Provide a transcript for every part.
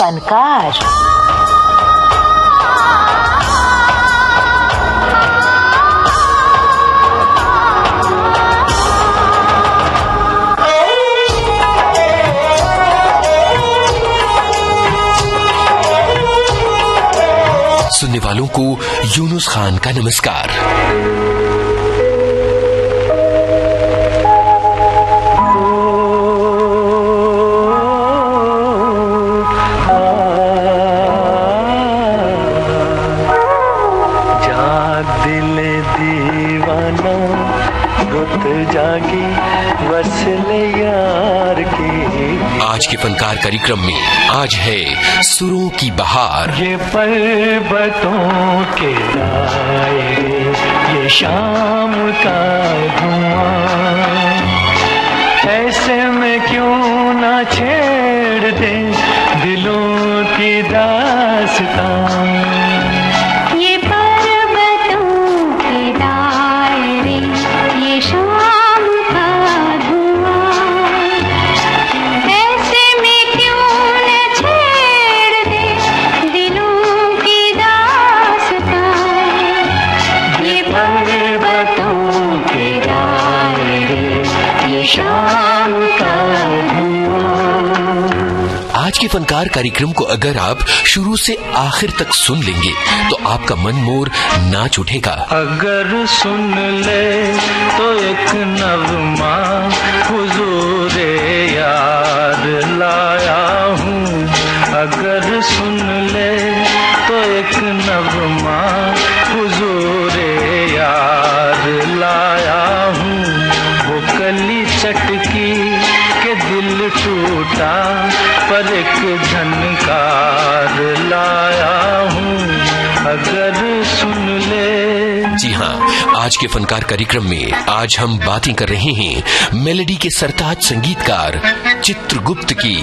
फनकार। सुनने वालों को यूनुस खान का नमस्कार। जाग दिल दीवाना रुत जागी वसले यार की। आज के फनकार कार्यक्रम में आज है सुरों की बहार। ये पर्वतों के दायरे, ये शाम का धुआं, ऐसे में क्यों ना छेड़ दे दिलों की दास्तां। ये पर्वतों के दायरे, ये शाम का धुआं, ऐसे में क्यों न छेड़ दे दिलों की दास्तां। ये पर्वतों के दायरे, ये शाम का धुआं। आज के फनकार कार्यक्रम को अगर आप शुरू से आखिर तक सुन लेंगे तो आपका मन मोर नाच उठेगा। अगर सुन ले तो एक नगमा हुजूरे याद लाया हूँ। अगर सुन ले तो एक नगमा हुजूरे याद लाया हूँ। वो कली चटकी के दिल टूटा पर एक झनकार लाया हूँ। अगर सुन ले। जी हाँ, आज के फनकार कार्यक्रम में आज हम बातें कर रहे हैं मेलोडी के सरताज संगीतकार चित्रगुप्त की।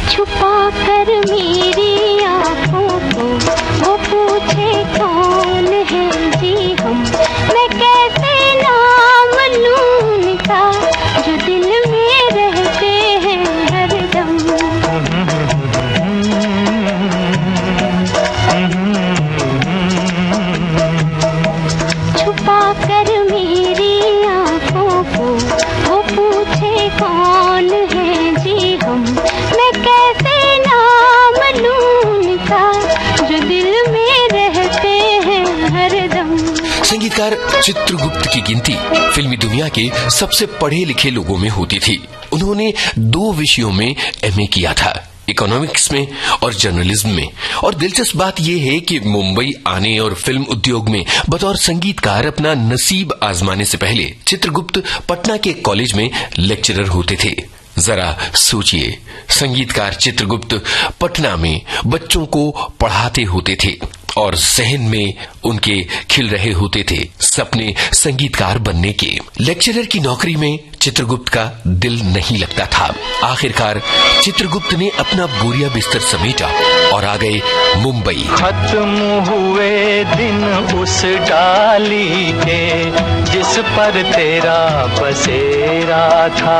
छुपा कर मेरी आँखों को वो पूछे कौन है जी हम। मैं कैसे नाम लूं उनका जो दिल में रहते हैं हरदम। छुपा कर मेरी आँखों को वो पूछे कौन है जी हम। मैं कैसे नाम लूं उनका जो दिल में रहते हैं हरदम। संगीतकार चित्रगुप्त की गिनती फिल्मी दुनिया के सबसे पढ़े लिखे लोगों में होती थी। उन्होंने 2 विषयों में एमए किया था, इकोनॉमिक्स में और जर्नलिज्म में। और दिलचस्प बात यह है कि मुंबई आने और फिल्म उद्योग में बतौर संगीतकार अपना नसीब आजमाने से पहले चित्रगुप्त पटना के कॉलेज में लेक्चरर होते थे। जरा सोचिए, संगीतकार चित्रगुप्त पटना में बच्चों को पढ़ाते होते थे और जहन में उनके खिल रहे होते थे सपने संगीतकार बनने के। लेक्चरर की नौकरी में चित्रगुप्त का दिल नहीं लगता था। आखिरकार चित्रगुप्त ने अपना बोरिया बिस्तर समेटा और आ गए मुंबई। खत्म हुए दिन उस डाली के जिस पर तेरा बसेरा था।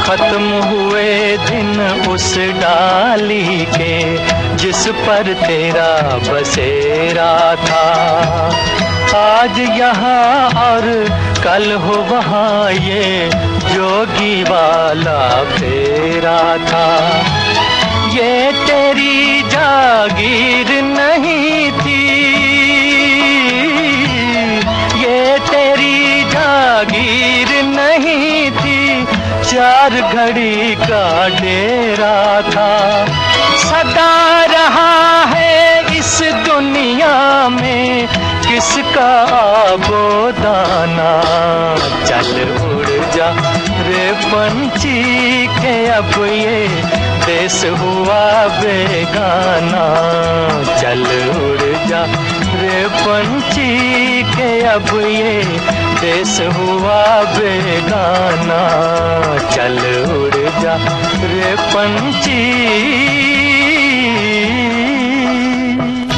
खत्म हुए दिन उस डाली के जिस पर तेरा बसेरा था। आज यहाँ और कल हो वहाँ ये जोगी वाला फेरा था। ये तेरी जागीर नहीं थी, ये तेरी जागीर नहीं थी, 4 घड़ी का डेरा था। सदा रहा है इस दुनिया में किसका आबोदाना। चल उड़ जा रे पंछी के अब ये देश हुआ बेगाना। चल उड़ जा रे पंछी के अब ये देश हुआ बेगाना। चल उड़ जा रे पंछी।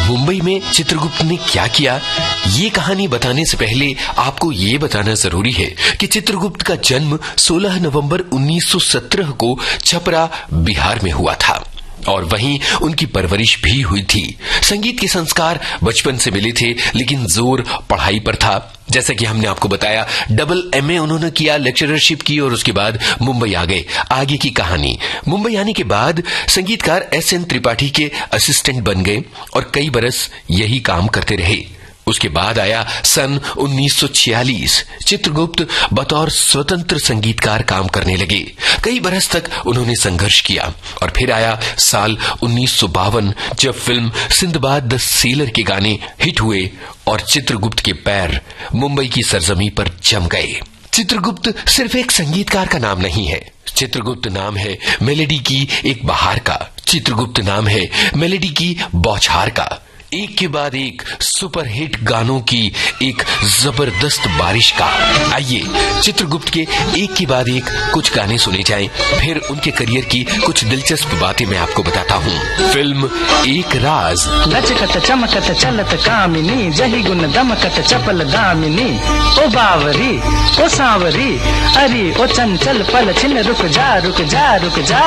मुंबई में चित्रगुप्त ने क्या किया, ये कहानी बताने से पहले आपको ये बताना जरूरी है कि चित्रगुप्त का जन्म 16 नवंबर 1917 को छपरा, बिहार में हुआ था और वहीं उनकी परवरिश भी हुई थी। संगीत के संस्कार बचपन से मिले थे, लेकिन जोर पढ़ाई पर था। जैसा कि हमने आपको बताया, डबल MA उन्होंने किया, लेक्चरशिप की और उसके बाद मुंबई आ गए। आगे की कहानी, मुंबई आने के बाद संगीतकार SN त्रिपाठी के असिस्टेंट बन गए और कई बरस यही काम करते रहे। उसके बाद आया सन 1946। चित्रगुप्त बतौर स्वतंत्र संगीतकार काम करने लगे। कई बरस तक उन्होंने संघर्ष किया और फिर आया साल 1952 जब फिल्म सिंदबाद द सेलर के गाने हिट हुए और चित्रगुप्त के पैर मुंबई की सरजमी पर जम गए। चित्रगुप्त सिर्फ एक संगीतकार का नाम नहीं है। चित्रगुप्त नाम है मेलेडी की एक बहार का। चित्रगुप्त नाम है मेलेडी की बौछार का। एक के बाद एक सुपरहिट गानों की एक जबरदस्त बारिश का। आइए चित्रगुप्त के एक के बाद एक कुछ गाने सुने जाएं, फिर उनके करियर की कुछ दिलचस्प बातें मैं आपको बताता हूँ। फिल्म एक राज। लचकत चमकत चलत कामिनी, जही गुण दमकत चपल दामिनी, ओ बावरी ओ सांवरी, अरे ओ चंचल पल छिन रुक जा रुक जा रुक जा,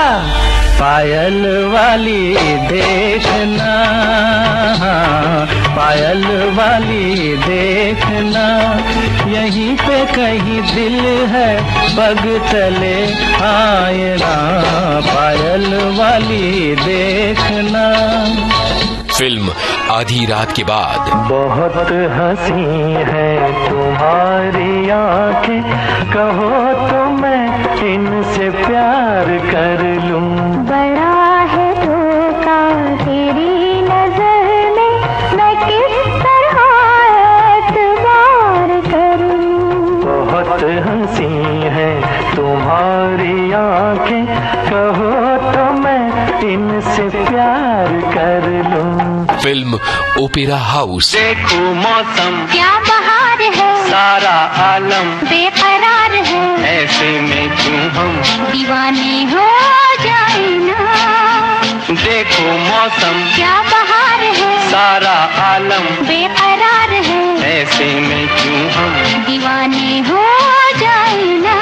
पायल वाली देखना, पायल वाली देखना, यहीं पे कहीं दिल है पग तले आयना, पायल वाली देखना। फिल्म आधी रात के बाद। बहुत हंसी है तुम्हारी आंखें, कहो तो मैं इनसे प्यार कर लूं। बड़ा है धोखा तेरी नजर में, मैं किस तरह एतबार करूं। बहुत हंसी है तुम्हारी आंखें, कहो तो मैं इनसे प्यार कर लूं। Film opera house. देखो मौसम क्या बहार है, सारा आलम बेकरार है, ऐसे में क्यों हम दीवाने हो जाए ना। देखो मौसम क्या बहार है, सारा आलम बेकरार है, ऐसे में क्यों हम दीवाने हो जाए ना।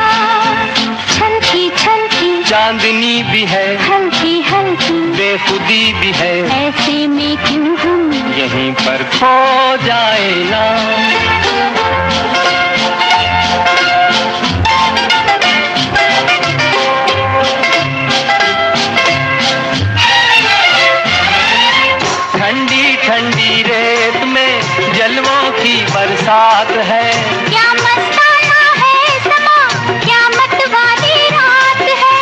छलकी छलकी चांदनी भी है, हल्की हल्की बेखुदी भी है, ऐसे में क्यों हम यहीं पर खो जाए ना। ठंडी ठंडी रेत में जलवों की बरसात है, क्या मस्ताना है समा, क्या मतवाली रात है।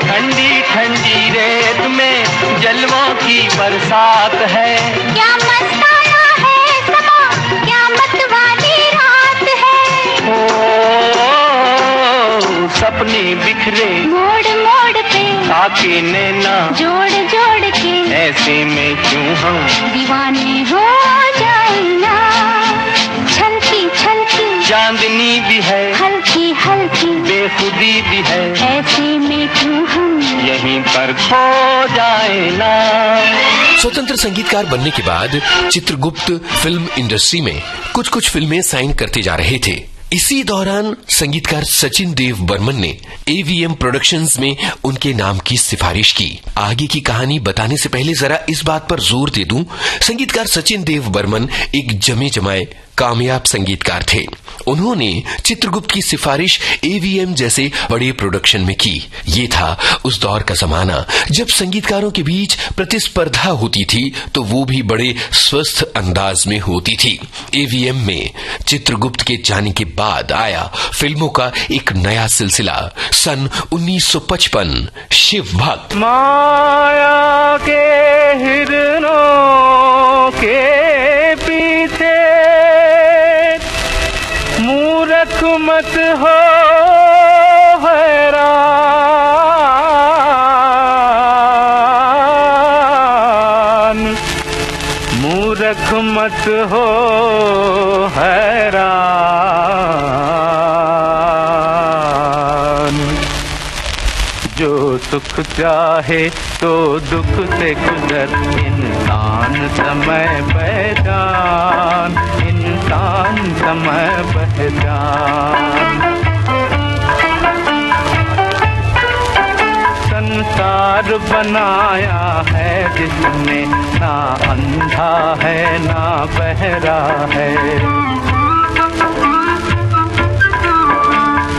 ठंडी ठंडी रेत में जलवों की बरसात है, क्या मस्ताना है समा, क्या मतवाली रात है। ओ सपने बिखरे मोड़ मोड़ पे ताके नैना, जोड़ जोड़ के ऐसे में क्यों हम दीवाने हो जाए ना। छलकी छलकी चांदनी भी है, हल्की हल्की बेखुदी भी है, ऐसे में क्यों हम यहीं पर खो जाए ना। स्वतंत्र संगीतकार बनने के बाद चित्रगुप्त फिल्म इंडस्ट्री में कुछ कुछ फिल्में साइन करते जा रहे थे। इसी दौरान संगीतकार सचिन देव बर्मन ने AVM प्रोडक्शंस में उनके नाम की सिफारिश की। आगे की कहानी बताने से पहले जरा इस बात पर जोर दे दूं, संगीतकार सचिन देव बर्मन एक जमे जमाए कामयाब संगीतकार थे। उन्होंने चित्रगुप्त की सिफारिश AVM जैसे बड़े प्रोडक्शन में की। ये था उस दौर का जमाना जब संगीतकारों के बीच प्रतिस्पर्धा होती थी, तो वो भी बड़े स्वस्थ अंदाज में होती थी। AVM में चित्रगुप्त के जाने के बाद आया फिल्मों का एक नया सिलसिला। सन 1955 शिव भक्त। माया के हिरनों के पीछे मूर्ख मत हो हैरान, मूर्ख मत हो हैरान। सुख चाहे तो दुख से गुजर, इंसान समय पहचान, इंसान समय पहचान। संसार बनाया है जिसने, ना अंधा है ना बहरा है।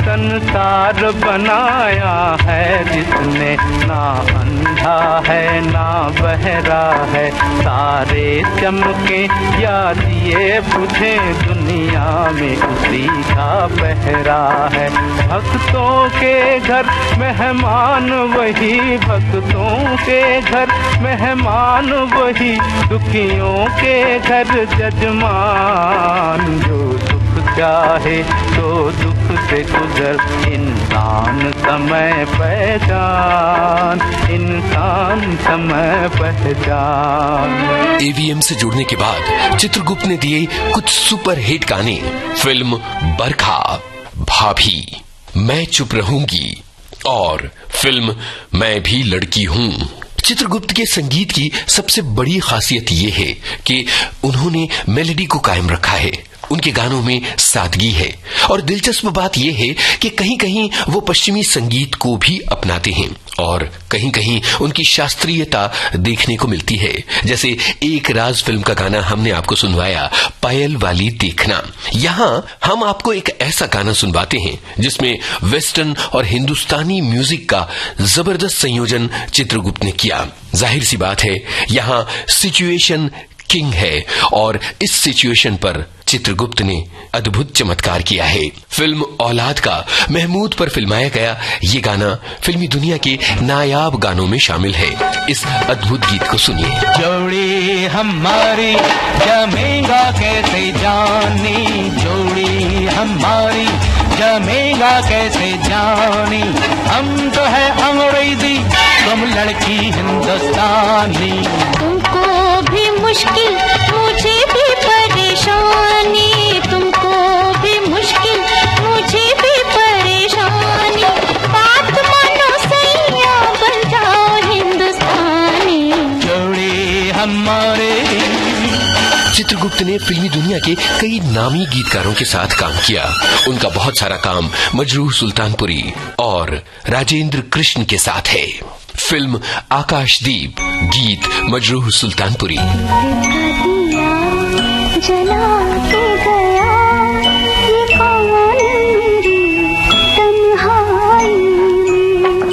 संसार बनाया है जिसने, ना अंधा है ना बहरा है। सारे चमके या दिए बुझे, दुनिया में उसी का पहरा है। भक्तों के घर मेहमान वही, भक्तों के घर मेहमान वही, दुखियों के घर जजमान। जो सुख चाहे तो दुख से गुजर, इंसान समय पहचान, इंसान समय पहचान। AVM से जुड़ने के बाद चित्रगुप्त ने दिए कुछ सुपर हिट गाने। फिल्म बरखा, भाभी, मैं चुप रहूंगी और फिल्म मैं भी लड़की हूं। चित्रगुप्त के संगीत की सबसे बड़ी खासियत ये है कि उन्होंने मेलोडी को कायम रखा है। उनके गानों में सादगी है और दिलचस्प बात यह है कि कहीं कहीं वो पश्चिमी संगीत को भी अपनाते हैं और कहीं कहीं उनकी शास्त्रीयता देखने को मिलती है। जैसे एक राज फिल्म का गाना हमने आपको सुनवाया, पायल वाली देखना। यहाँ हम आपको एक ऐसा गाना सुनवाते हैं जिसमें वेस्टर्न और हिंदुस्तानी म्यूजिक का जबरदस्त संयोजन चित्रगुप्त ने किया। जाहिर सी बात है यहाँ सिचुएशन किंग है और इस सिचुएशन पर चित्रगुप्त ने अद्भुत चमत्कार किया है। फिल्म औलाद का महमूद पर फिल्माया गया ये गाना फिल्मी दुनिया के नायाब गानों में शामिल है। इस अद्भुत गीत को सुनिए। जोड़ी हमारी जमेगा कैसे जानी, जोड़ी हमारी जमेगा कैसे जानी। हम तो है अंग्रेजी, तुम लड़की हिंदुस्तानी। तुमको भी मुश्किल, मुझे भी परेशानी। तुमको भी मुश्किल, मुझे भी परेशानी। बात मानो सैया, बन जाओ हिंदुस्तानी। जोड़ी हमारे। चित्रगुप्त ने फिल्मी दुनिया के कई नामी गीतकारों के साथ काम किया। उनका बहुत सारा काम मजरूह सुल्तानपुरी और राजेंद्र कृष्ण के साथ है। फिल्म आकाशदीप, गीत मजरूह सुल्तानपुरी। जला के गया ये कौन मेरी तन्हाई में,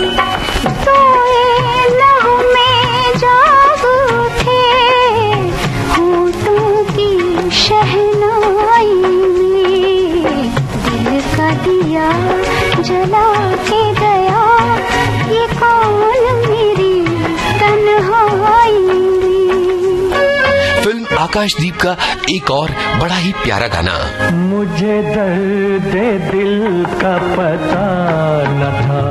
सोए लहू में जाग उठे होठों की शहनाई में। दिल का दिया जला के गया ये कौन मेरी तन्हाई में। फिल्म आकाशदीप का एक और बड़ा ही प्यारा गाना। मुझे दर्द दिल का पता न था,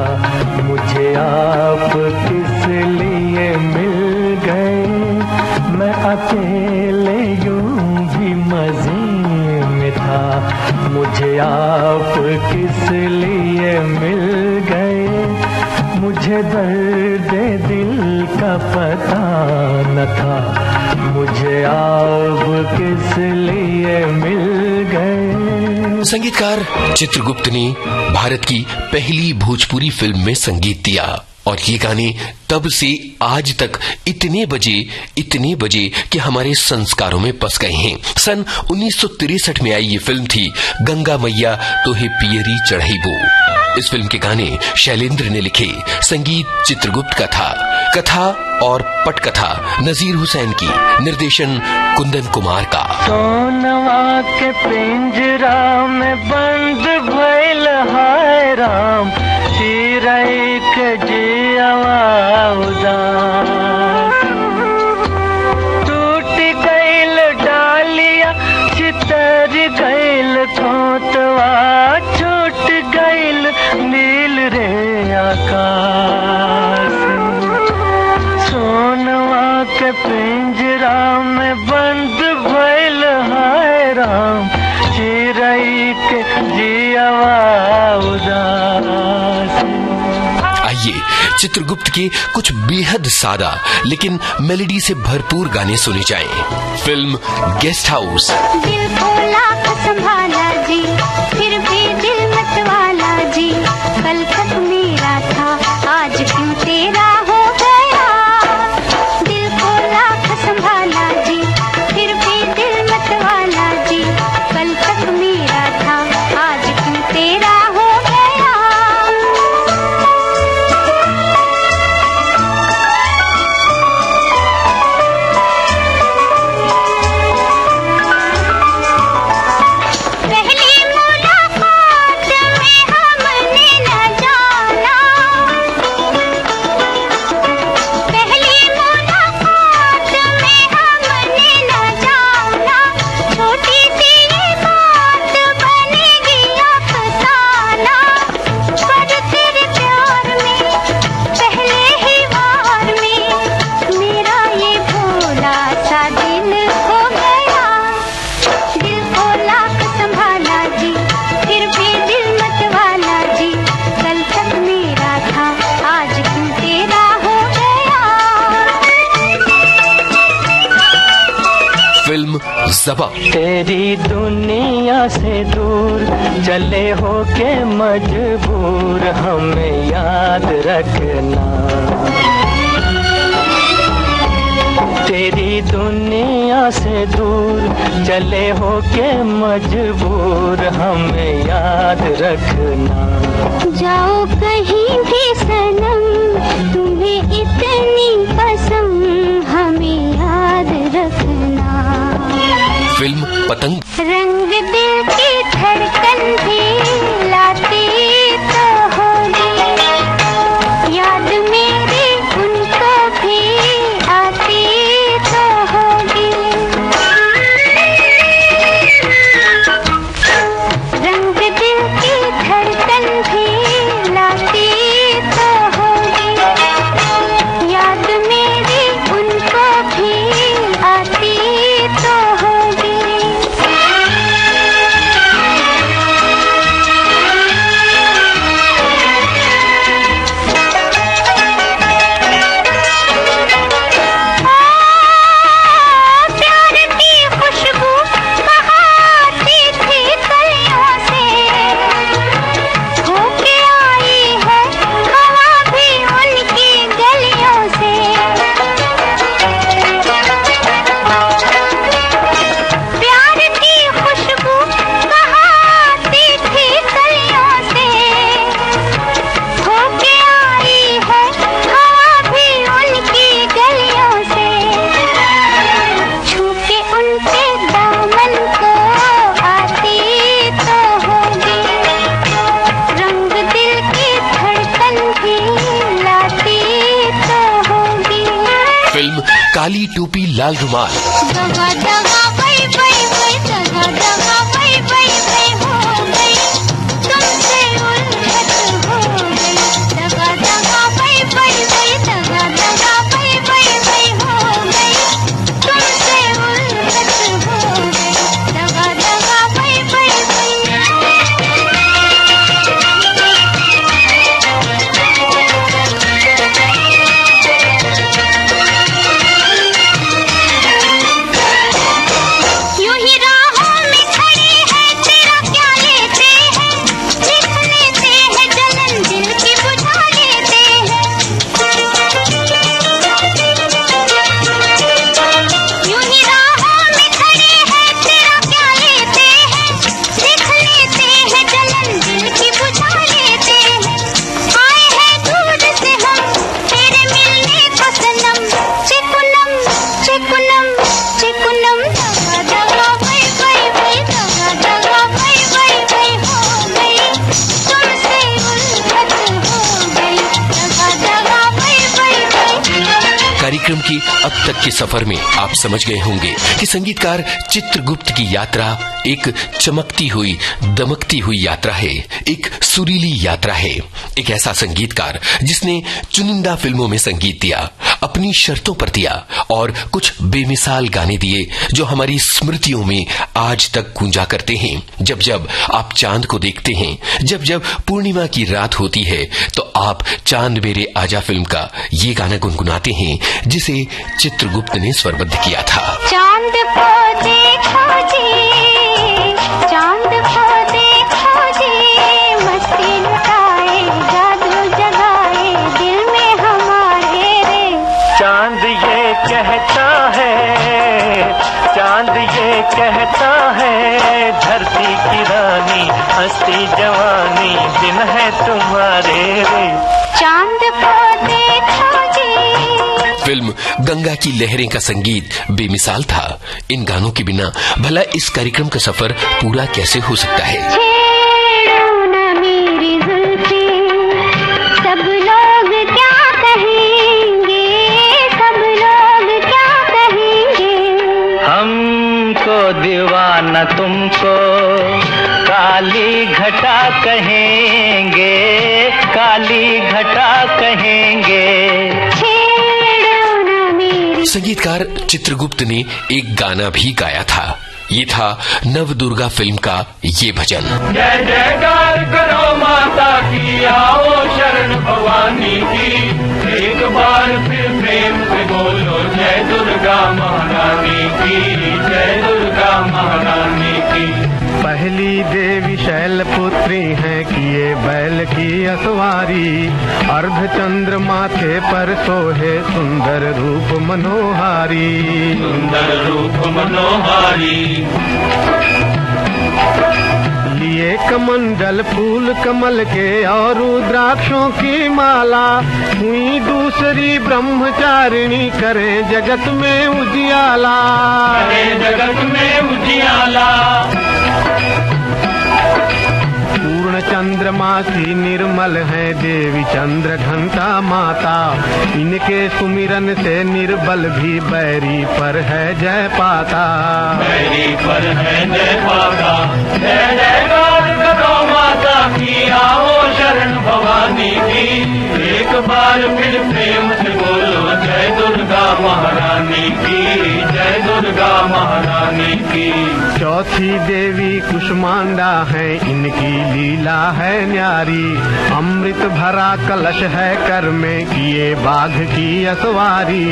मुझे आप किस लिए मिल गए। मैं अकेले यूं भी मजे में था, मुझे आप किस लिए मिल गए। मुझे दर्द दिल का पता न था, मुझे आप किस लिए मिल गए। संगीतकार चित्रगुप्त ने भारत की पहली भोजपुरी फिल्म में संगीत दिया और ये गाने तब से आज तक इतने बजे कि हमारे संस्कारों में बस गए हैं। सन 1963 में आई ये फिल्म थी गंगा मैया तोहे पियरी चढ़ाईबो। इस फिल्म के गाने शैलेंद्र ने लिखे, संगीत चित्रगुप्त का था, कथा और पटकथा नजीर हुसैन की, निर्देशन कुंदन कुमार का। सोनवा के पिंजरा में बंद भइल हाय राम, चिरई के जियवा उदास। टूट गइल डालिया, चितर गइल खोतवा, छूट गइल नील रे आकाश। सोनवा के पिंजरा में बंद भइल हाय राम, चिरई के जियवा उदास। आइए चित्रगुप्त के कुछ बेहद सादा लेकिन मेलोडी से भरपूर गाने सुने जाएं। Film guest house. दिल को लाख संभाला जी, फिर भी दिल मत वाला जी, कल तक मेरा था आज क्यों तेरा हो गया। दिल को लाख संभाला जी, फिर भी दिल मत वाला जी, कल तक मेरा था आज क्यों तेरा हो गया। पहली मुलाकात में हमने न जाना, पहली मुलाकात में हमने न जाना, छोटी सी ये बात बनेगी अफसाना। पर तेरे प्यार में पहले ही वार में मेरा ये भोला सा दिल हो गया। दिल को लाख संभाला जी, फिर भी दिल मत वाला जी, कल तक मेरा था आज क्यों तेरा हो गया। फिल्म ज़बा। तेरी दुनिया से दूर चले हो के मजबूर हमें याद रखना। तेरी दुनिया से दूर चले हो के मजबूर हमें याद रखना। जाओ कहीं भी सनम, तुम्हें इतनी कसम हमें याद रखना। फिल्म पतंग। रंग दिल की धड़कन भी लाती तो होगी, याद मेरी उनको भी आती तो होगी। रंग दिल की धड़कन भी लाती तो होगी, याद मेरी उनको भी आती तो होगी। प्यार की खुशबू कहाँ आती थी कलियों से, होके आई है हवा भी उनकी गलियों से। प्यार की खुशबू कहाँ आती थी कलियों से, होके आई है हवा भी उनकी गलियों से। छू के उनके दामन को आती तो होगी, रंग दिल की धड़कन भी लाती तो होगी। फिल्म काली टोपी लाल रुमाल। जगह जगह वही वही वही, जगह जगह वही वही वही हो गई, तुमसे उल्फत हो गई। जगह जगह वही वही वही, जगह जगह वही वही वही हो गई, तुमसे उल्फत हो गई। जगह जगह वही वही यूं ही राहों में खड़ी अब तक के सफर में आप समझ गए होंगे कि संगीतकार चित्रगुप्त की यात्रा एक चमकती हुई दमकती हुई यात्रा है, एक सुरीली यात्रा है। एक ऐसा संगीतकार जिसने चुनिंदा फिल्मों में संगीत दिया, अपनी शर्तों पर दिया और कुछ बेमिसाल गाने दिए जो हमारी स्मृतियों में आज तक गूंजा करते हैं। जब जब आप चांद को देखते हैं, जब जब पूर्णिमा की रात होती है, तो आप चांद मेरे आजा फिल्म का ये गाना गुनगुनाते हैं जिसे चित्रगुप्त ने स्वरबद्ध किया था। चांद को देखो जी, चांद को देखो जी, मस्ती लुटाए, जादू जगाए दिल में हमारे रे। चांद ये कहता है, चांद ये कहता है, धरती की रानी हंसती जवानी दिन है तुम्हारे रे। चांद को देखो जी। फिल्म गंगा की लहरें का संगीत बेमिसाल था। इन गानों के बिना भला इस कार्यक्रम का सफर पूरा कैसे हो सकता है। छेड़ो न मेरी जुल्फें, सब लोग क्या कहेंगे, सब लोग क्या कहेंगे। हमको दीवाना तुमको काली घटा कहेंगे, काली घटा कहेंगे। संगीतकार चित्रगुप्त ने एक गाना भी गाया था। ये था नव दुर्गा फिल्म का ये भजन। जय जयकार करो माता की, आओ शरण भवानी की, एक बार फिर प्रेम से बोलो जय दुर्गा महारानी की, जय दुर्गा महारानी की। पहली देवी शैलपुत्री है किए बैल की असवारी, अर्धचंद्र माथे पर सोहे सुंदर रूप मनोहारी, सुंदर रूप मनोहारी। लिए कमंडल फूल कमल के और रुद्राक्षों की माला, हुई दूसरी ब्रह्मचारिणी करे जगत में उजियाला, करे जगत में उजियाला। पूर्ण चंद्रमासी निर्मल है देवी चंद्र घंटा माता, इनके सुमिरन से निर्बल भी बैरी पर है जय पाता, बैरी पर है जय पाता। जय जयकार करो माता की, आओ शरण भवानी की, एक बार फिर प्रेम से बोलो जय दुर्गा महारानी की, जय दुर्गा महारानी की। चौथी देवी कुष्मांडा है, इनकी लीला है न्यारी, अमृत भरा कलश है कर में किए बाघ की असवारी,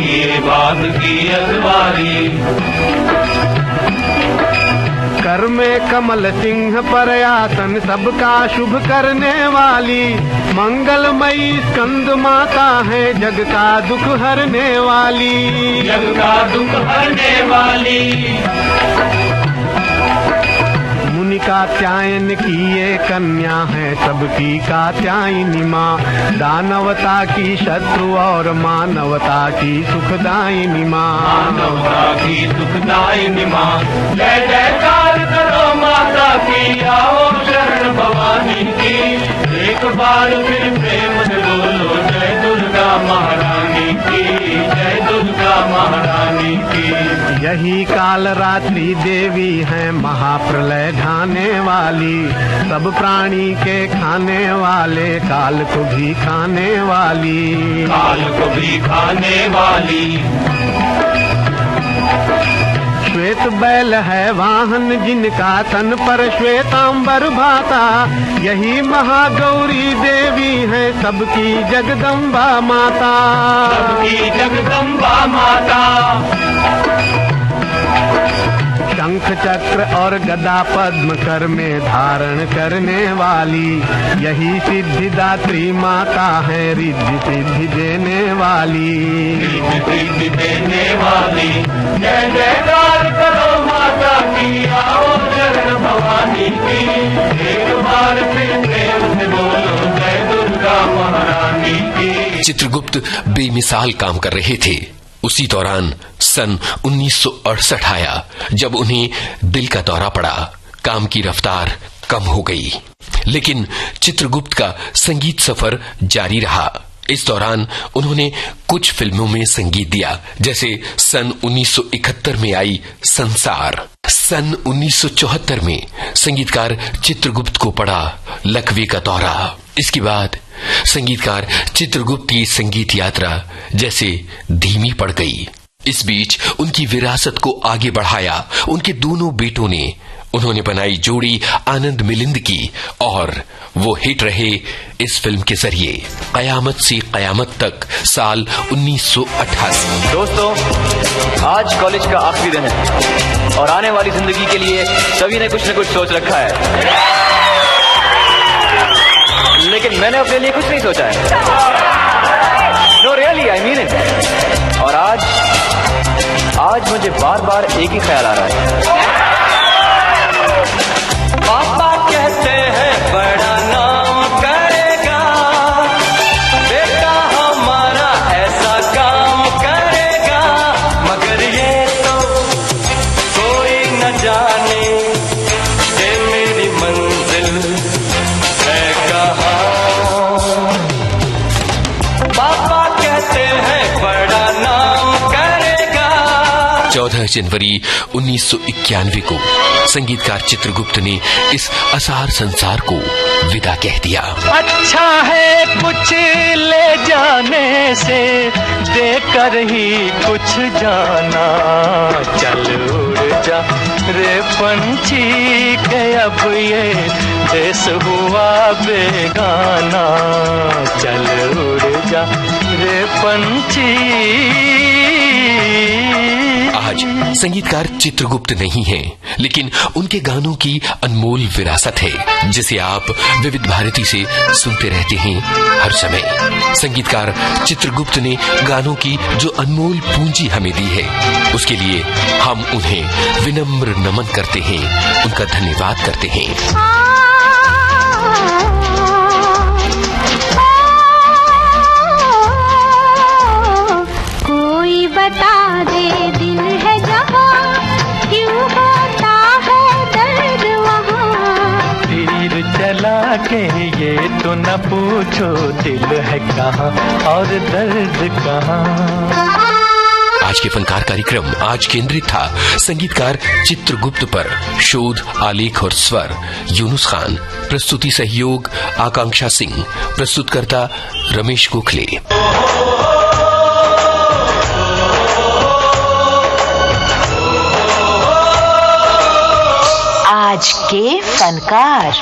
ये बाघ की असवारी। कर में कमल सिंह पर आसन सबका शुभ करने वाली, मंगलमयी स्कंद माता है जग का दुख हरने वाली, जग का दुख हरने वाली। मुनि कात्यायन की ये कन्या है सबकी कात्यायनी माँ, दानवता की शत्रु और मानवता की सुखदायिनी माँ, मानवता की सुखदायिनी माँ। जय जयकार करो माता की, आओ शरण भवानी की, एक बार फिर प्रेम से बोलो जय दुर्गा महारानी की, जय दुर्गा महारानी की। यही काल रात्रि देवी है महाप्रलय ढाने वाली, सब प्राणी के खाने वाले काल को भी खाने वाली, काल को भी खाने वाली। श्वेत बैल है वाहन जिनका तन पर श्वेतांबर भाता, यही महागौरी देवी है सबकी जगदम्बा माता, सबकी जगदम्बा माता। शंख चक्र और गदा पद्म कर में धारण करने वाली, यही सिद्धिदात्री माता है रिद्धि सिद्धि देने वाली, रिद्धि सिद्धि देने वाली। जय जयकार करो माता की, आओ शरण भवानी की, एक बार फिर प्रेम से बोलो जय दुर्गा महारानी की। चित्रगुप्त बेमिसाल काम कर रहे थे। उसी दौरान सन 1968 आया जब उन्हें दिल का दौरा पड़ा, काम की रफ्तार कम हो गई, लेकिन चित्रगुप्त का संगीत सफर जारी रहा। इस दौरान उन्होंने कुछ फिल्मों में संगीत दिया, जैसे सन 1971 में आई संसार। सन 1974 में संगीतकार चित्रगुप्त को पड़ा लकवे का दौरा। इसके बाद संगीतकार चित्रगुप्त की संगीत यात्रा जैसे धीमी पड़ गई। इस बीच उनकी विरासत को आगे बढ़ाया उनके दोनों बेटों ने। उन्होंने बनाई जोड़ी आनंद मिलिंद की और वो हिट रहे इस फिल्म के जरिए कयामत से कयामत तक साल 1988। दोस्तों, आज कॉलेज का आखिरी दिन है और आने वाली जिंदगी के लिए सभी ने कुछ न कुछ सोच रखा है, लेकिन मैंने अपने लिए कुछ नहीं सोचा है। No really, I mean it. और आज मुझे बार बार एक ही ख्याल आ रहा है। पापा कहते हैं बड़ा नाम करेगा, बेटा हमारा ऐसा काम करेगा, मगर ये तो कोई न जाने कि मेरी मंजिल है कहाँ। पापा कहते हैं बड़ा नाम करेगा। 14 जनवरी 1991 को संगीतकार चित्रगुप्त ने इस असार संसार को विदा कह दिया। अच्छा है कुछ ले जाने से देकर ही कुछ जाना, चल उड़ जा रे पंछी के अब ये देश हुआ बेगाना, चल उड़ जा रे पंछी। आज संगीतकार चित्रगुप्त नहीं हैं, लेकिन उनके गानों की अनमोल विरासत है, जिसे आप विविध भारती से सुनते रहते हैं हर समय। संगीतकार चित्रगुप्त ने गानों की जो अनमोल पूंजी हमें दी है, उसके लिए हम उन्हें विनम्र नमन करते हैं, उनका धन्यवाद करते हैं। कोई बता दे दिल है जहाँ, क्यों होता है दर्द वहाँ। तीर चला के ये तो न पूछो दिल है कहाँ और दर्द कहाँ। आज के फनकार कार्यक्रम आज केंद्रित था संगीतकार चित्रगुप्त पर। शोध, आलेख और स्वर यूनुस खान, प्रस्तुति सहयोग आकांक्षा सिंह, प्रस्तुतकर्ता रमेश गोखले। आज के फनकार।